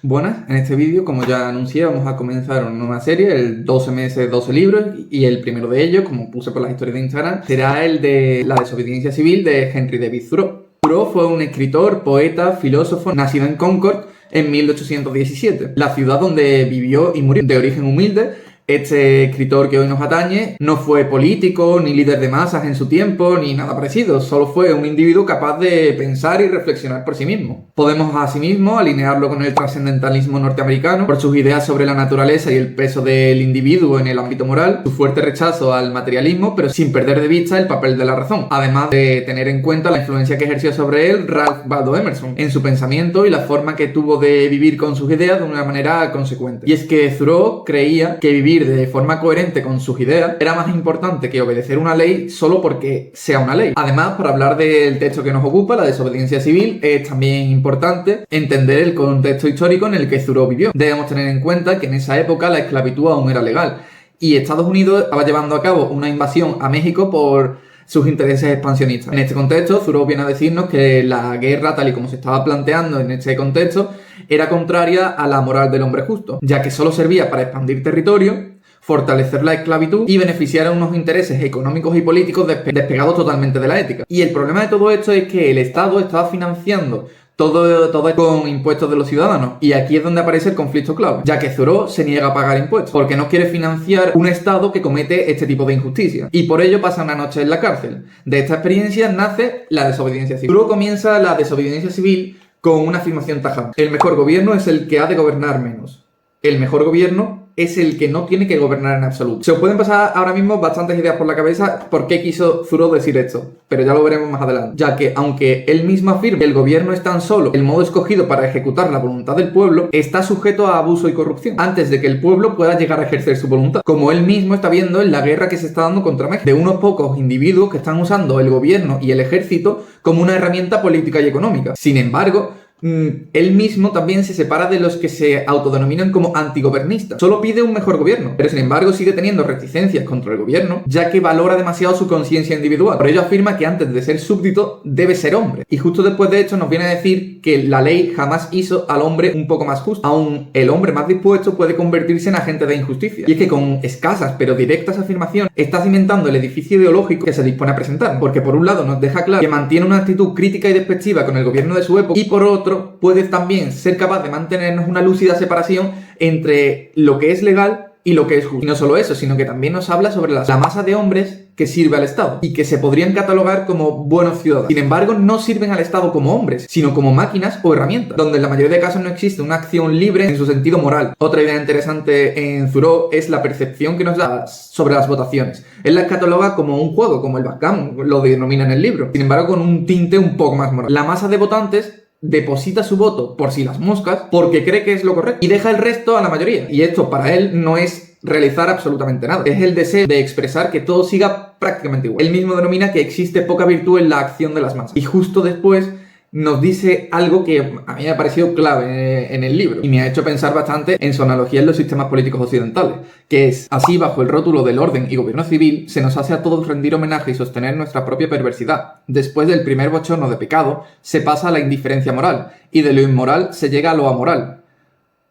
Buenas, en este vídeo, como ya anuncié, vamos a comenzar una nueva serie, el 12 meses, 12 libros, y el primero de ellos, como puse por las historias de Instagram, será el de la desobediencia civil de Henry David Thoreau. Thoreau fue un escritor, poeta, filósofo, nacido en Concord en 1817, la ciudad donde vivió y murió. De origen humilde, este escritor que hoy nos atañe no fue político, ni líder de masas en su tiempo, ni nada parecido, solo fue un individuo capaz de pensar y reflexionar por sí mismo. Podemos asimismo alinearlo con el trascendentalismo norteamericano por sus ideas sobre la naturaleza y el peso del individuo en el ámbito moral, su fuerte rechazo al materialismo, pero sin perder de vista el papel de la razón, además de tener en cuenta la influencia que ejerció sobre él Ralph Waldo Emerson en su pensamiento y la forma que tuvo de vivir con sus ideas de una manera consecuente. Y es que Thoreau creía que vivir de forma coherente con sus ideas era más importante que obedecer una ley solo porque sea una ley. Además, para hablar del texto que nos ocupa, la desobediencia civil, es también importante entender el contexto histórico en el que Thoreau vivió. Debemos tener en cuenta que en esa época la esclavitud aún era legal y Estados Unidos estaba llevando a cabo una invasión a México por sus intereses expansionistas. En este contexto, Thoreau viene a decirnos que la guerra, tal y como se estaba planteando en este contexto, era contraria a la moral del hombre justo, ya que solo servía para expandir territorio, fortalecer la esclavitud y beneficiar a unos intereses económicos y políticos despegados totalmente de la ética. Y el problema de todo esto es que el Estado estaba financiando todo con impuestos de los ciudadanos. Y aquí es donde aparece el conflicto clave, ya que Thoreau se niega a pagar impuestos, porque no quiere financiar un Estado que comete este tipo de injusticias. Y por ello pasa una noche en la cárcel. De esta experiencia nace la desobediencia civil. Thoreau comienza la desobediencia civil con una afirmación tajante. El mejor gobierno es el que ha de gobernar menos. El mejor gobierno es el que no tiene que gobernar en absoluto. Se os pueden pasar ahora mismo bastantes ideas por la cabeza por qué quiso Thoreau decir esto, pero ya lo veremos más adelante. Ya que, aunque él mismo afirma que el gobierno es tan solo el modo escogido para ejecutar la voluntad del pueblo, está sujeto a abuso y corrupción antes de que el pueblo pueda llegar a ejercer su voluntad. Como él mismo está viendo en la guerra que se está dando contra México, de unos pocos individuos que están usando el gobierno y el ejército como una herramienta política y económica. Sin embargo, él mismo también se separa de los que se autodenominan como antigobernistas. Solo pide un mejor gobierno, pero sin embargo sigue teniendo reticencias contra el gobierno, ya que valora demasiado su conciencia individual. Por ello afirma que antes de ser súbdito debe ser hombre. Y justo después de esto nos viene a decir que la ley jamás hizo al hombre un poco más justo. Aún el hombre más dispuesto puede convertirse en agente de injusticia. Y es que con escasas pero directas afirmaciones está cimentando el edificio ideológico que se dispone a presentar. Porque por un lado nos deja claro que mantiene una actitud crítica y despectiva con el gobierno de su época, y por otro puede también ser capaz de mantenernos una lúcida separación entre lo que es legal y lo que es justo. Y no solo eso, sino que también nos habla sobre la masa de hombres que sirve al Estado y que se podrían catalogar como buenos ciudadanos. Sin embargo, no sirven al Estado como hombres, sino como máquinas o herramientas, donde en la mayoría de casos no existe una acción libre en su sentido moral. Otra idea interesante en Thoreau es la percepción que nos da sobre las votaciones. Él las cataloga como un juego, como el backgammon, lo denomina en el libro. Sin embargo, con un tinte un poco más moral. La masa de votantes deposita su voto por si las moscas porque cree que es lo correcto y deja el resto a la mayoría. Y esto para él no es realizar absolutamente nada. Es el deseo de expresar que todo siga prácticamente igual. Él mismo denomina que existe poca virtud en la acción de las masas. Y justo después nos dice algo que a mí me ha parecido clave en el libro y me ha hecho pensar bastante en su analogía en los sistemas políticos occidentales, que es: así, bajo el rótulo del orden y gobierno civil, se nos hace a todos rendir homenaje y sostener nuestra propia perversidad. Después del primer bochorno de pecado, se pasa a la indiferencia moral, y de lo inmoral se llega a lo amoral,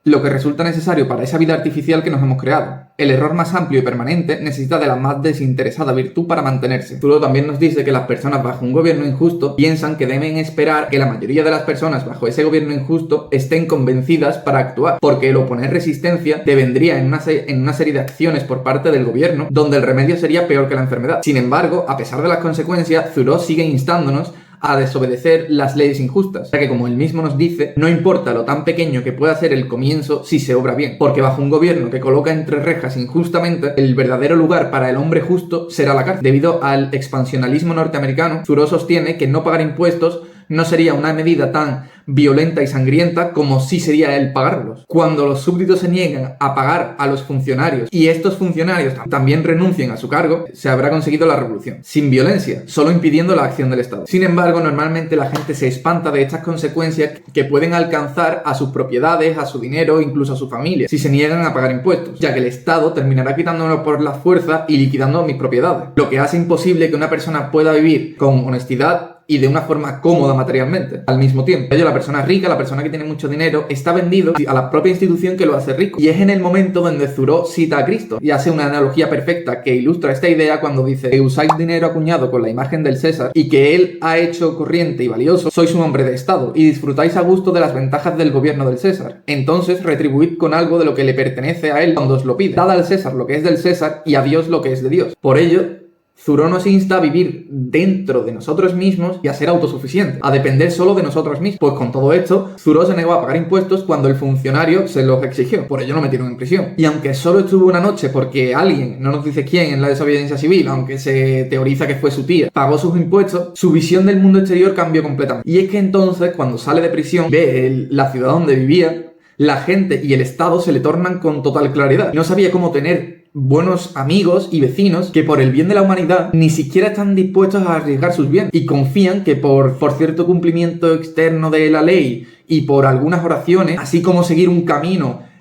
lo que resulta necesario para esa vida artificial que nos hemos creado. El error más amplio y permanente necesita de la más desinteresada virtud para mantenerse. Thoreau también nos dice que las personas bajo un gobierno injusto piensan que deben esperar que la mayoría de las personas bajo ese gobierno injusto estén convencidas para actuar, porque el oponer resistencia devendría en una serie de acciones por parte del gobierno, donde el remedio sería peor que la enfermedad. Sin embargo, a pesar de las consecuencias, Thoreau sigue instándonos a desobedecer las leyes injustas, ya que, como él mismo nos dice, no importa lo tan pequeño que pueda ser el comienzo si se obra bien, porque bajo un gobierno que coloca entre rejas injustamente, el verdadero lugar para el hombre justo será la cárcel. Debido al expansionalismo norteamericano, Thoreau sostiene que no pagar impuestos no sería una medida tan violenta y sangrienta como sí sería el pagarlos. Cuando los súbditos se niegan a pagar a los funcionarios y estos funcionarios también renuncien a su cargo, se habrá conseguido la revolución. Sin violencia, solo impidiendo la acción del Estado. Sin embargo, normalmente la gente se espanta de estas consecuencias que pueden alcanzar a sus propiedades, a su dinero, incluso a su familia, si se niegan a pagar impuestos, ya que el Estado terminará quitándonos por la fuerza y liquidando mis propiedades, lo que hace imposible que una persona pueda vivir con honestidad y de una forma cómoda materialmente al mismo tiempo. La persona rica, la persona que tiene mucho dinero, está vendido a la propia institución que lo hace rico. Y es en el momento donde Thoreau cita a Cristo y hace una analogía perfecta que ilustra esta idea cuando dice que usáis dinero acuñado con la imagen del César y que él ha hecho corriente y valioso, sois un hombre de Estado y disfrutáis a gusto de las ventajas del gobierno del César. Entonces retribuid con algo de lo que le pertenece a él cuando os lo pide. Dad al César lo que es del César y a Dios lo que es de Dios. Por ello, Thoreau nos insta a vivir dentro de nosotros mismos y a ser autosuficientes, a depender solo de nosotros mismos. Pues con todo esto, Thoreau se negó a pagar impuestos cuando el funcionario se los exigió. Por ello lo metieron en prisión. Y aunque solo estuvo una noche porque alguien, no nos dice quién en la desobediencia civil, aunque se teoriza que fue su tía, pagó sus impuestos, su visión del mundo exterior cambió completamente. Y es que entonces, cuando sale de prisión, ve la ciudad donde vivía, la gente y el Estado se le tornan con total claridad. No sabía cómo tener buenos amigos y vecinos que por el bien de la humanidad ni siquiera están dispuestos a arriesgar sus bienes y confían que por cierto cumplimiento externo de la ley y por algunas oraciones, así como seguir un camino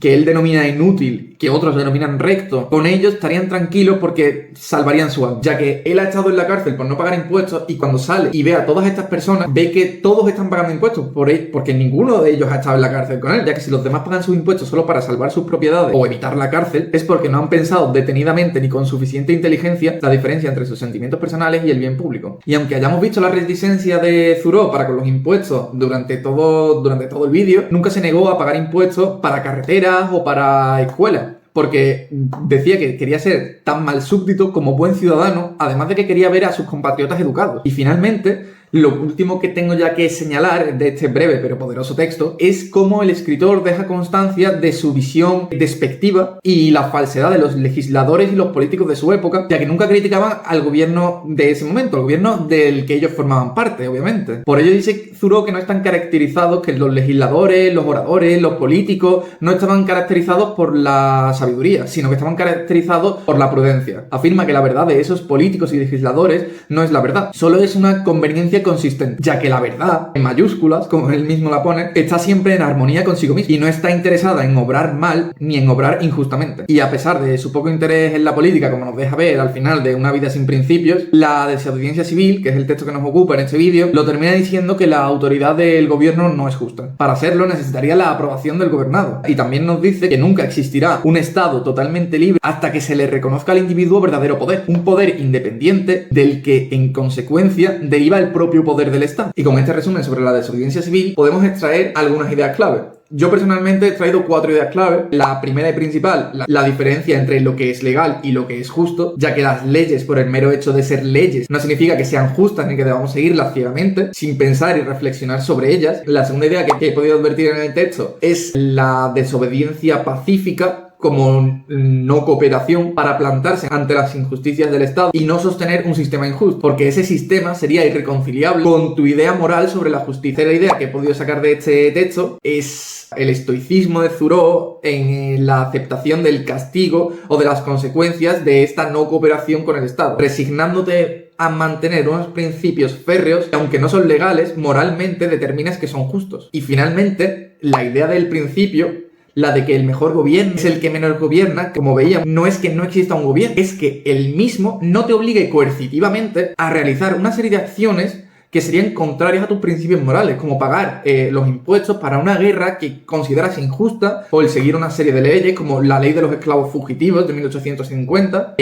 que él denomina inútil, que otros denominan recto, con ellos estarían tranquilos porque salvarían su alma, ya que él ha estado en la cárcel por no pagar impuestos y cuando sale y ve a todas estas personas, ve que todos están pagando impuestos por él, porque ninguno de ellos ha estado en la cárcel con él, ya que si los demás pagan sus impuestos solo para salvar sus propiedades o evitar la cárcel, es porque no han pensado detenidamente ni con suficiente inteligencia la diferencia entre sus sentimientos personales y el bien público. Y aunque hayamos visto la reticencia de Thoreau para con los impuestos durante todo el vídeo, nunca se negó a pagar impuestos para carreteras o para escuelas, porque decía que quería ser tan mal súbdito como buen ciudadano, además de que quería ver a sus compatriotas educados. Y finalmente, lo último que tengo ya que señalar de este breve pero poderoso texto es cómo el escritor deja constancia de su visión despectiva y la falsedad de los legisladores y los políticos de su época, ya que nunca criticaban al gobierno de ese momento, al gobierno del que ellos formaban parte, obviamente. Por ello dice Thoreau que no están caracterizados, que los legisladores, los oradores, los políticos no estaban caracterizados por la sabiduría, sino que estaban caracterizados por la prudencia. Afirma que la verdad de esos políticos y legisladores no es la verdad, solo es una conveniencia consistente, ya que la verdad, en mayúsculas, como él mismo la pone, está siempre en armonía consigo mismo y no está interesada en obrar mal ni en obrar injustamente. Y a pesar de su poco interés en la política, como nos deja ver al final de Una vida sin principios, la desobediencia civil, que es el texto que nos ocupa en este vídeo, lo termina diciendo que la autoridad del gobierno no es justa. Para hacerlo necesitaría la aprobación del gobernado. Y también nos dice que nunca existirá un Estado totalmente libre hasta que se le reconozca al individuo verdadero poder, un poder independiente del que en consecuencia deriva el propio poder del Estado. Y con este resumen sobre la desobediencia civil podemos extraer algunas ideas clave. Yo personalmente he traído 4 ideas clave. La primera y principal, la diferencia entre lo que es legal y lo que es justo, ya que las leyes, por el mero hecho de ser leyes, no significa que sean justas ni que debamos seguirlas ciegamente, sin pensar y reflexionar sobre ellas. La segunda idea que he podido advertir en el texto es la desobediencia pacífica como no cooperación para plantarse ante las injusticias del Estado y no sostener un sistema injusto, porque ese sistema sería irreconciliable con tu idea moral sobre la justicia. La idea que he podido sacar de este texto es el estoicismo de Thoreau en la aceptación del castigo o de las consecuencias de esta no cooperación con el Estado, resignándote a mantener unos principios férreos que, aunque no son legales, moralmente determinas que son justos. Y finalmente, la idea del principio, la de que el mejor gobierno es el que menos gobierna, como veíamos, no es que no exista un gobierno, es que el mismo no te obligue coercitivamente a realizar una serie de acciones que serían contrarias a tus principios morales, como pagar los impuestos para una guerra que consideras injusta, o el seguir una serie de leyes como la ley de los esclavos fugitivos de 1850,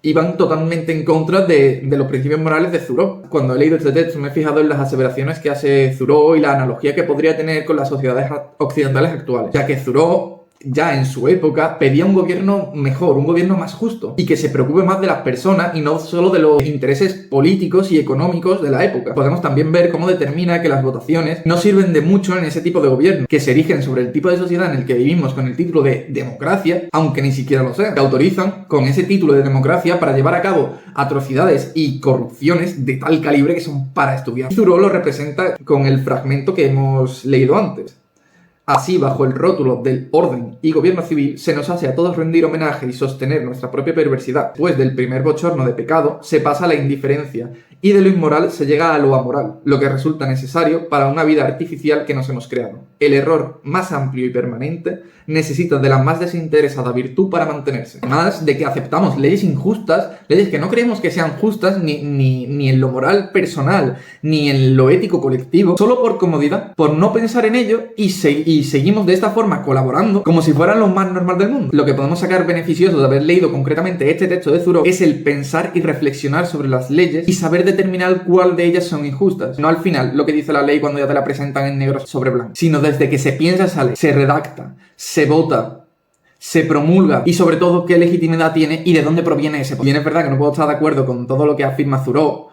iban totalmente en contra de los principios morales de Thoreau. Cuando he leído este texto me he fijado en las aseveraciones que hace Thoreau y la analogía que podría tener con las sociedades occidentales actuales, ya que Thoreau ya en su época pedía un gobierno mejor, un gobierno más justo y que se preocupe más de las personas y no solo de los intereses políticos y económicos de la época. Podemos también ver cómo determina que las votaciones no sirven de mucho en ese tipo de gobierno, que se erigen sobre el tipo de sociedad en el que vivimos con el título de democracia, aunque ni siquiera lo sea. Se autorizan con ese título de democracia para llevar a cabo atrocidades y corrupciones de tal calibre que son para estudiar. Thoreau lo representa con el fragmento que hemos leído antes. Así, bajo el rótulo del orden y gobierno civil, se nos hace a todos rendir homenaje y sostener nuestra propia perversidad. Después del primer bochorno de pecado, se pasa a la indiferencia y de lo inmoral se llega a lo amoral, lo que resulta necesario para una vida artificial que nos hemos creado. El error más amplio y permanente necesita de la más desinteresada virtud para mantenerse. Además de que aceptamos leyes injustas, leyes que no creemos que sean justas ni en lo moral personal, ni en lo ético colectivo, solo por comodidad, por no pensar en ello y seguimos de esta forma colaborando como si fueran lo más normal del mundo. Lo que podemos sacar beneficioso de haber leído concretamente este texto de Thoreau es el pensar y reflexionar sobre las leyes y saber determinar cuál de ellas son injustas. No al final, lo que dice la ley cuando ya te la presentan en negro sobre blanco, sino desde que se piensa esa ley, se redacta, se vota, se promulga y sobre todo qué legitimidad tiene y de dónde proviene ese poder. Bien, es verdad que no puedo estar de acuerdo con todo lo que afirma Thoreau,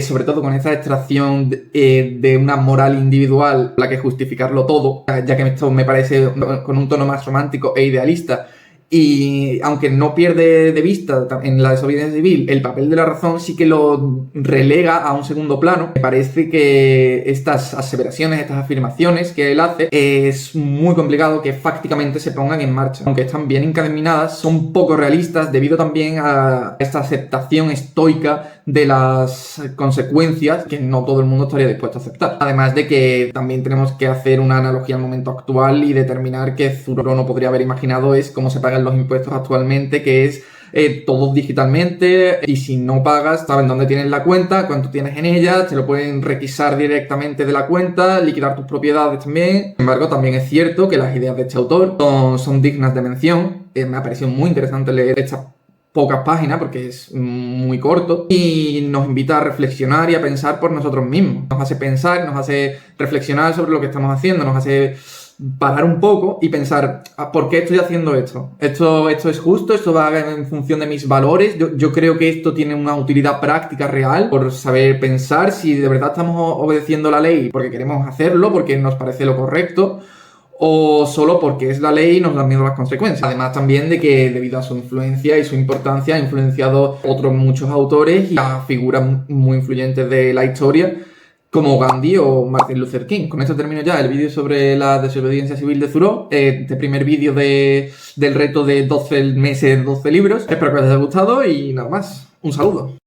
sobre todo con esta extracción de una moral individual, la que justificarlo todo, ya que esto me parece con un tono más romántico e idealista. Y aunque no pierde de vista en la desobediencia civil el papel de la razón, sí que lo relega a un segundo plano. Me parece que estas aseveraciones, estas afirmaciones que él hace, es muy complicado que fácticamente se pongan en marcha. Aunque están bien encaminadas, son poco realistas debido también a esta aceptación estoica de las consecuencias que no todo el mundo estaría dispuesto a aceptar. Además de que también tenemos que hacer una analogía al momento actual y determinar que Thoreau no podría haber imaginado es cómo se pagan los impuestos actualmente, que es todo digitalmente, y si no pagas, saben dónde tienes la cuenta, cuánto tienes en ella, te lo pueden requisar directamente de la cuenta, liquidar tus propiedades también. Sin embargo, también es cierto que las ideas de este autor son dignas de mención. Me ha parecido muy interesante leer estas pocas páginas porque es muy corto y nos invita a reflexionar y a pensar por nosotros mismos. Nos hace pensar, nos hace reflexionar sobre lo que estamos haciendo, nos hace parar un poco y pensar, ¿por qué estoy haciendo esto? ¿Esto es justo? ¿Esto va en función de mis valores? Yo creo que esto tiene una utilidad práctica real por saber pensar si de verdad estamos obedeciendo la ley porque queremos hacerlo, porque nos parece lo correcto, o solo porque es la ley y nos dan miedo las consecuencias. Además también de que debido a su influencia y su importancia ha influenciado otros muchos autores y a figuras muy influyentes de la historia como Gandhi o Martin Luther King. Con esto termino ya el vídeo sobre la desobediencia civil de Thoreau, este primer vídeo del reto de 12 meses, 12 libros. Espero que os haya gustado y nada más. Un saludo.